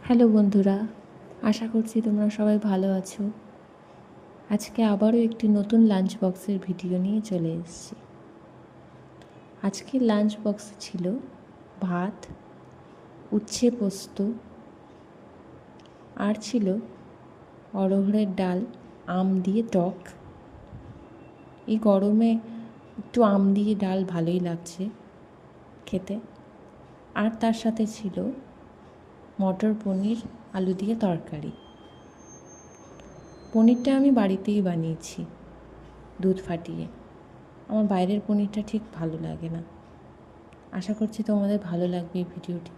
Hello বন্ধুরা, আশা করছি তোমরা সবাই ভালো আছো। আজকে আবারও একটি নতুন লাঞ্চ বক্সের ভিডিও নিয়ে চলে এসেছি। আজকের লাঞ্চ বক্সে ছিল ভাত, উচ্ছে পোস্ত, আর ছিল অড়হরের ডাল, আম দিয়ে টক। এই গরমে একটু আম দিয়ে ডাল ভালোই লাগছে খেতে। আর তার সাথে ছিল মটর পনির আলু দিয়ে তরকারি। পনিরটা আমি বাড়িতেই বানিয়েছি দুধ ফাটিয়ে। আমার বাইরের পনিরটা ঠিক ভালো লাগে না। আশা করছি তোমাদের ভালো লাগবে এই ভিডিওটি।